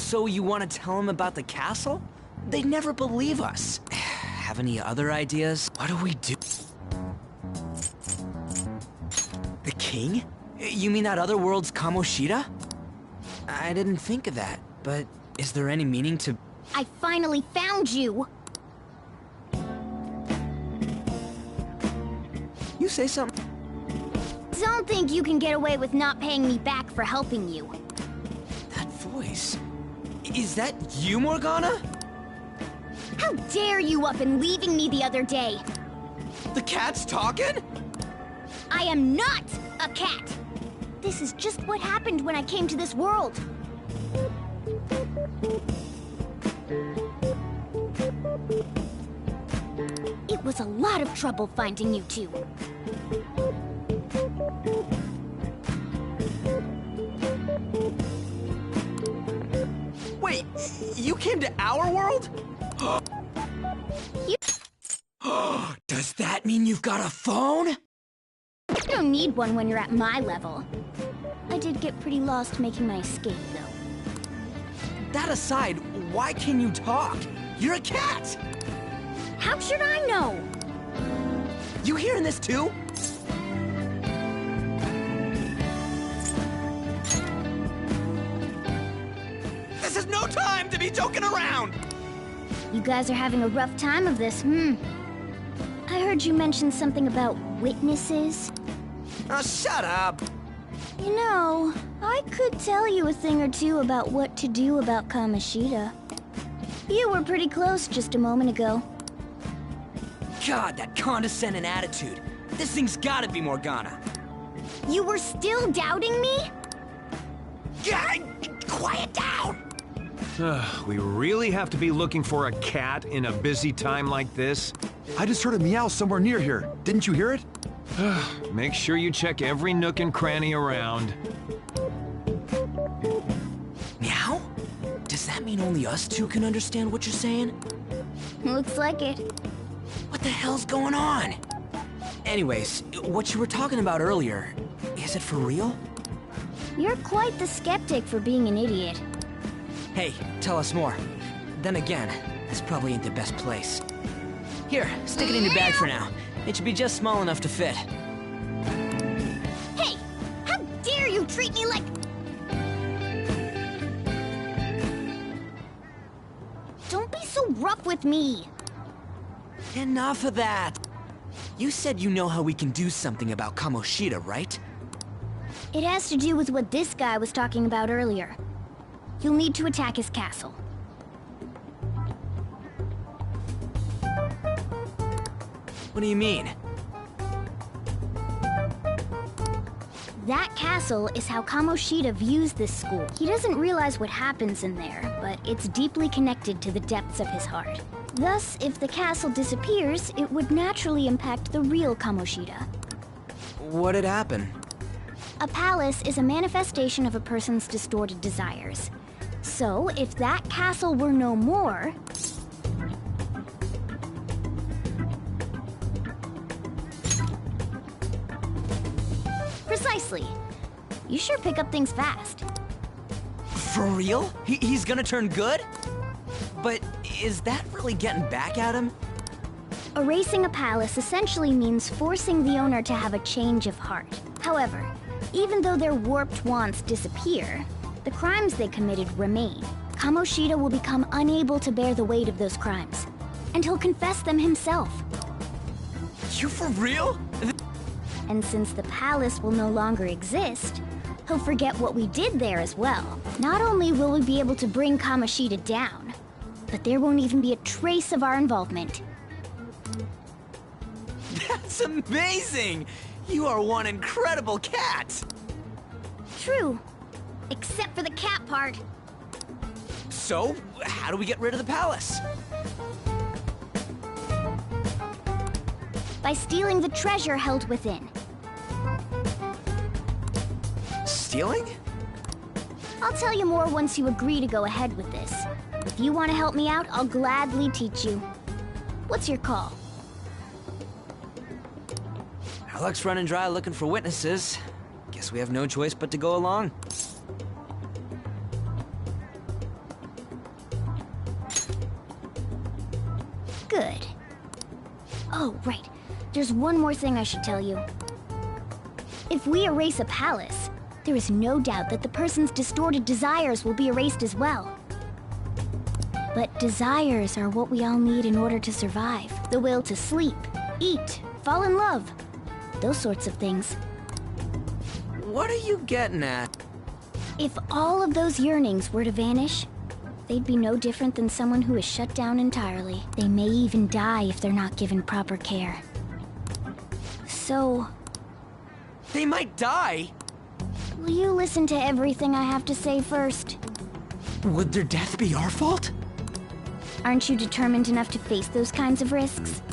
So you want to tell them about the castle? They'd never believe us. Have any other ideas? What do we do? The king? You mean that other world's Kamoshida? I didn't think of that, but is there any meaning to... I finally found you! You say something? Don't think you can get away with not paying me back for helping you. That voice... Is that you, Morgana? How dare you up and leaving me the other day? The cat's talking? I am not a cat! This is just what happened when I came to this world. It was a lot of trouble finding you two. Wait, you came to our world? You Does that mean you've got a phone? don't need one when you're at my level. I did get pretty lost making my escape, though. That aside, why can you talk? You're a cat! How should I know? You hearing this too? This is no time to be joking around! You guys are having a rough time of this, I heard you mention something about witnesses. Oh, shut up! You know, I could tell you a thing or two about what to do about Kamoshida. You were pretty close just a moment ago. God, that condescending attitude. This thing's gotta be Morgana. You were still doubting me? Quiet down! We really have to be looking for a cat in a busy time like this? I just heard a meow somewhere near here. Didn't you hear it? Make sure you check every nook and cranny around. Meow? Does that mean only us two can understand what you're saying? Looks like it. What the hell's going on? Anyways, what you were talking about earlier, is it for real? You're quite the skeptic for being an idiot. Hey, tell us more. Then again, this probably ain't the best place. Here, stick it in your bag for now. It should be just small enough to fit. Hey! How dare you treat me like... Don't be so rough with me! Enough of that! You said you know how we can do something about Kamoshida, right? It has to do with what this guy was talking about earlier. You'll need to attack his castle. What do you mean? That castle is how Kamoshida views this school. He doesn't realize what happens in there, but it's deeply connected to the depths of his heart. Thus, if the castle disappears, it would naturally impact the real Kamoshida. What'd happen? A palace is a manifestation of a person's distorted desires. So, if that castle were no more... Precisely. You sure pick up things fast. For real? He's gonna turn good? But is that really getting back at him? Erasing a palace essentially means forcing the owner to have a change of heart. However, even though their warped wants disappear, the crimes they committed remain. Kamoshida will become unable to bear the weight of those crimes, and he'll confess them himself. You for real? And since the palace will no longer exist, he'll forget what we did there as well. Not only will we be able to bring Kamoshida down, but there won't even be a trace of our involvement. That's amazing! You are one incredible cat! True. Except for the cat part. So, how do we get rid of the palace? By stealing the treasure held within. Stealing? I'll tell you more once you agree to go ahead with this. If you want to help me out, I'll gladly teach you. What's your call? Our luck's running dry looking for witnesses. Guess we have no choice but to go along. Oh, right. There's one more thing I should tell you. If we erase a palace, there is no doubt that the person's distorted desires will be erased as well. But desires are what we all need in order to survive. The will to sleep, eat, fall in love. Those sorts of things. What are you getting at? If all of those yearnings were to vanish, they'd be no different than someone who is shut down entirely. They may even die if they're not given proper care. So, They might die? will you listen to everything I have to say first? Would their death be our fault? Aren't you determined enough to face those kinds of risks?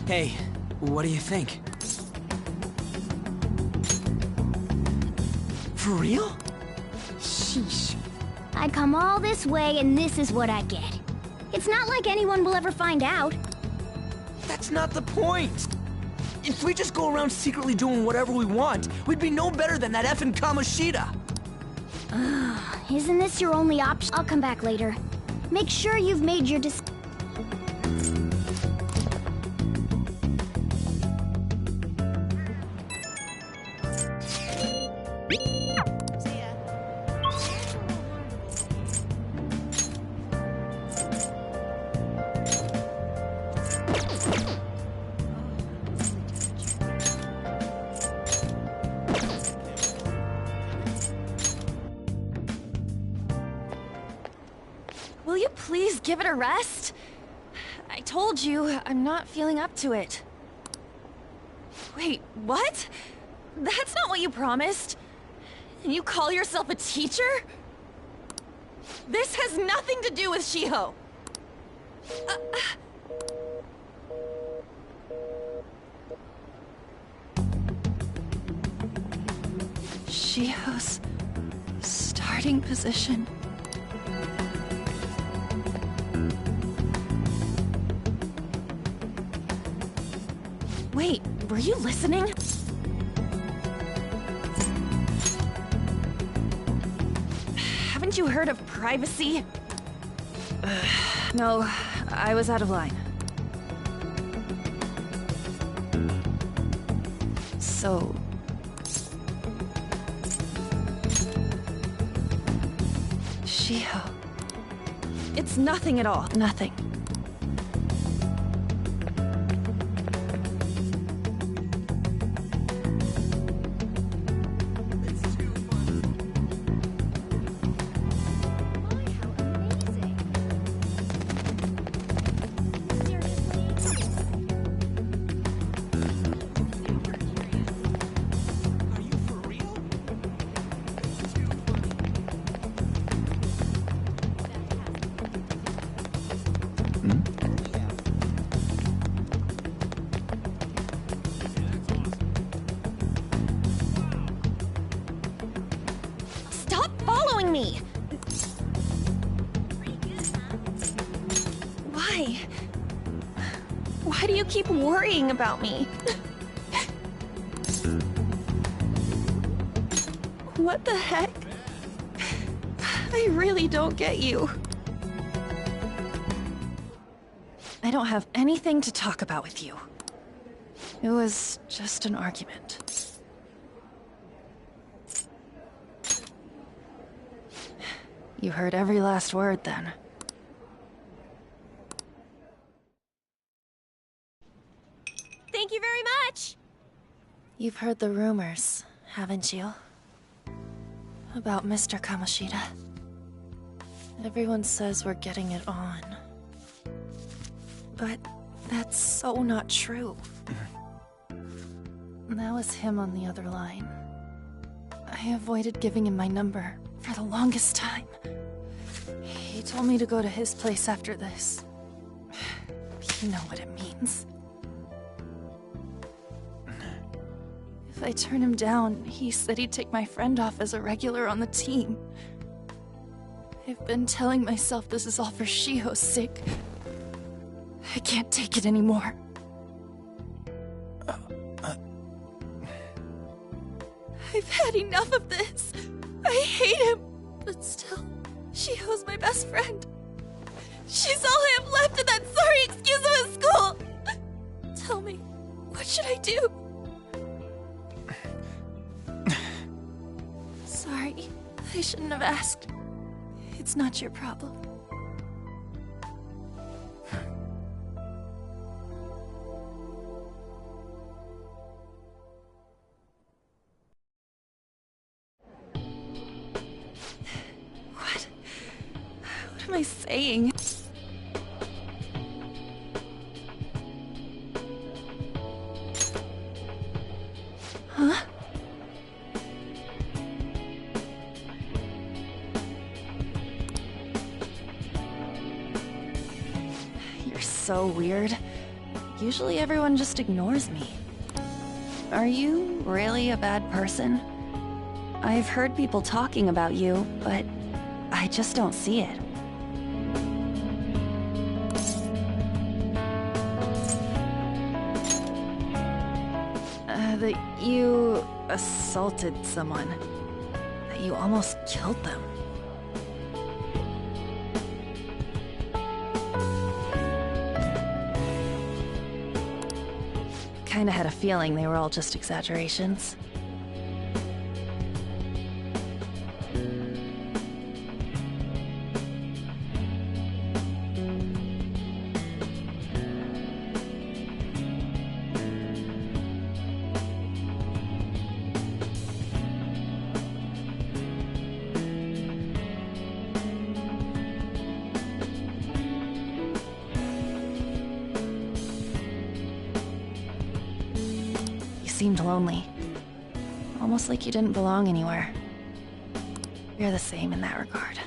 Hey, what do you think? For real? Sheesh. I come all this way and this is what I get. It's not like anyone will ever find out. That's not the point. If we just go around secretly doing whatever we want, we'd be no better than that effing Kamoshida. Isn't this your only option? I'll come back later. Make sure you've made your Will you please give it a rest? I told you, I'm not feeling up to it. Wait, what? That's not what you promised. And you call yourself a teacher? This has nothing to do with Shiho. Shiho's starting position. Wait, were you listening? Haven't you heard of privacy? No, I was out of line. So... Shiho. It's nothing at all, nothing. Stop following me! Why? Why do you keep worrying about me? What the heck? I really don't get you. I don't have anything to talk about with you. It was just an argument. You heard every last word, then. Thank you very much! You've heard the rumors, haven't you? About Mr. Kamoshida. Everyone says we're getting it on. But that's so not true. That was him on the other line. I avoided giving him my number for the longest time. He told me to go to his place after this. You know what it means. If I turn him down, he said he'd take my friend off as a regular on the team. I've been telling myself this is all for Shiho's sake. I can't take it anymore. I've had enough of this. I hate him. But still, Shiho's my best friend. She's all I have left in that sorry excuse of a school. Tell me, what should I do? Sorry, I shouldn't have asked. It's not your problem. What am I saying? Huh? You're so weird. Usually everyone just ignores me. Are you really a bad person? I've heard people talking about you, but I just don't see it. That you assaulted someone. That you almost killed them. Kinda had a feeling they were all just exaggerations. Seemed lonely. Almost like you didn't belong anywhere. You're the same in that regard.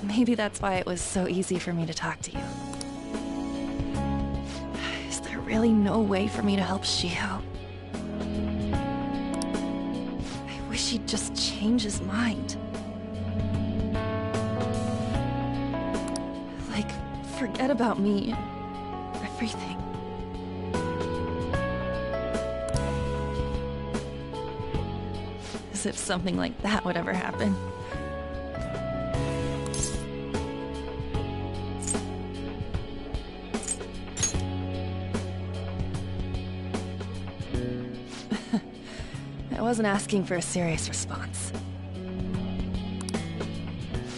Maybe that's why it was so easy for me to talk to you. Is there really no way for me to help Shiho? I wish he'd just change his mind. Like, forget about me and everything. As if something like that would ever happen. I wasn't asking for a serious response.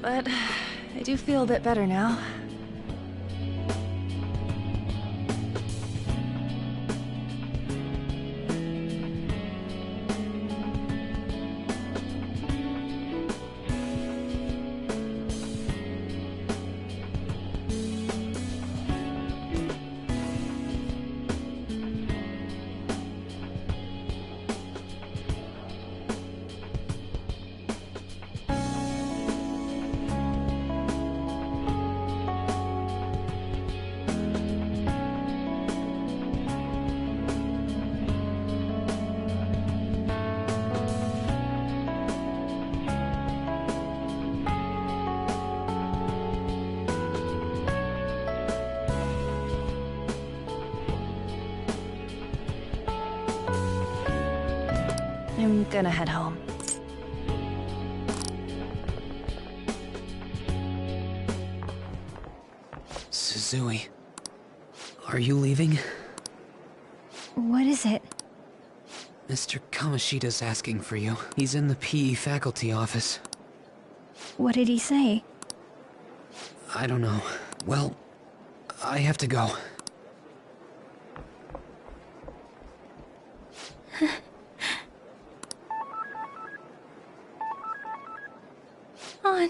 But I do feel a bit better now. I'm gonna head home. Suzui, are you leaving? What is it? Mr. Kamoshida's asking for you. He's in the PE faculty office. What did he say? I don't know. Well, I have to go. On.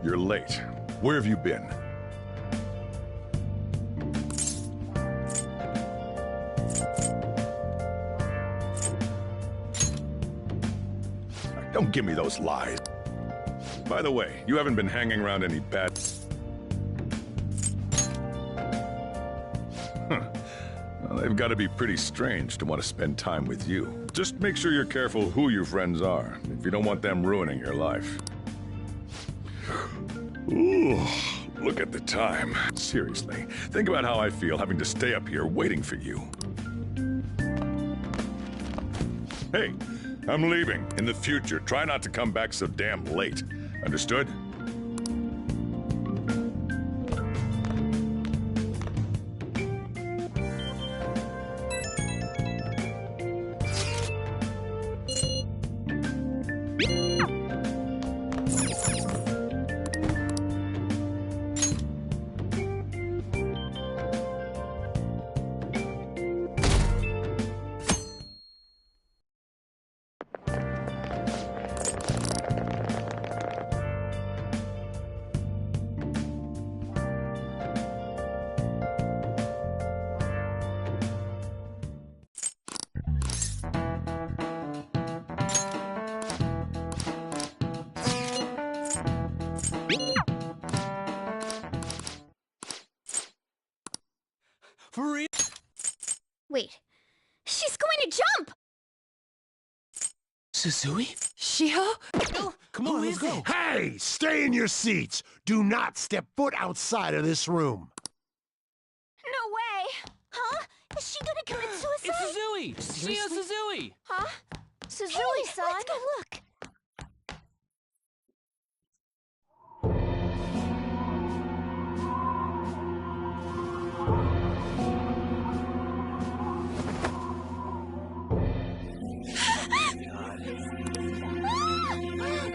You're late. Where have you been? Don't give me those lies. By the way, you haven't been hanging around any bad... Well, they've got to be pretty strange to want to spend time with you. Just make sure you're careful who your friends are, if you don't want them ruining your life. Ooh, look at the time. Seriously, think about how I feel having to stay up here waiting for you. Hey, I'm leaving. In the future, try not to come back so damn late. Understood? For real? Wait, she's going to jump! Suzui? Shio? Come on, let's go. Hey, stay in your seats. Do not step foot outside of this room. No way! Huh? Is she gonna commit suicide? It's Suzui! Shio Suzui! Huh? Suzui-san? Let's go look.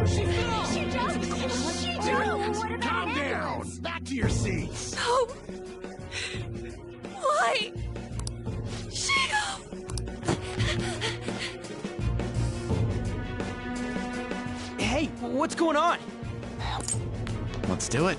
She fell! She jumped! She jumped! What about Calm an down. ambulance? Back to your seats. No! Why? Shio! Hey, what's going on? Let's do it.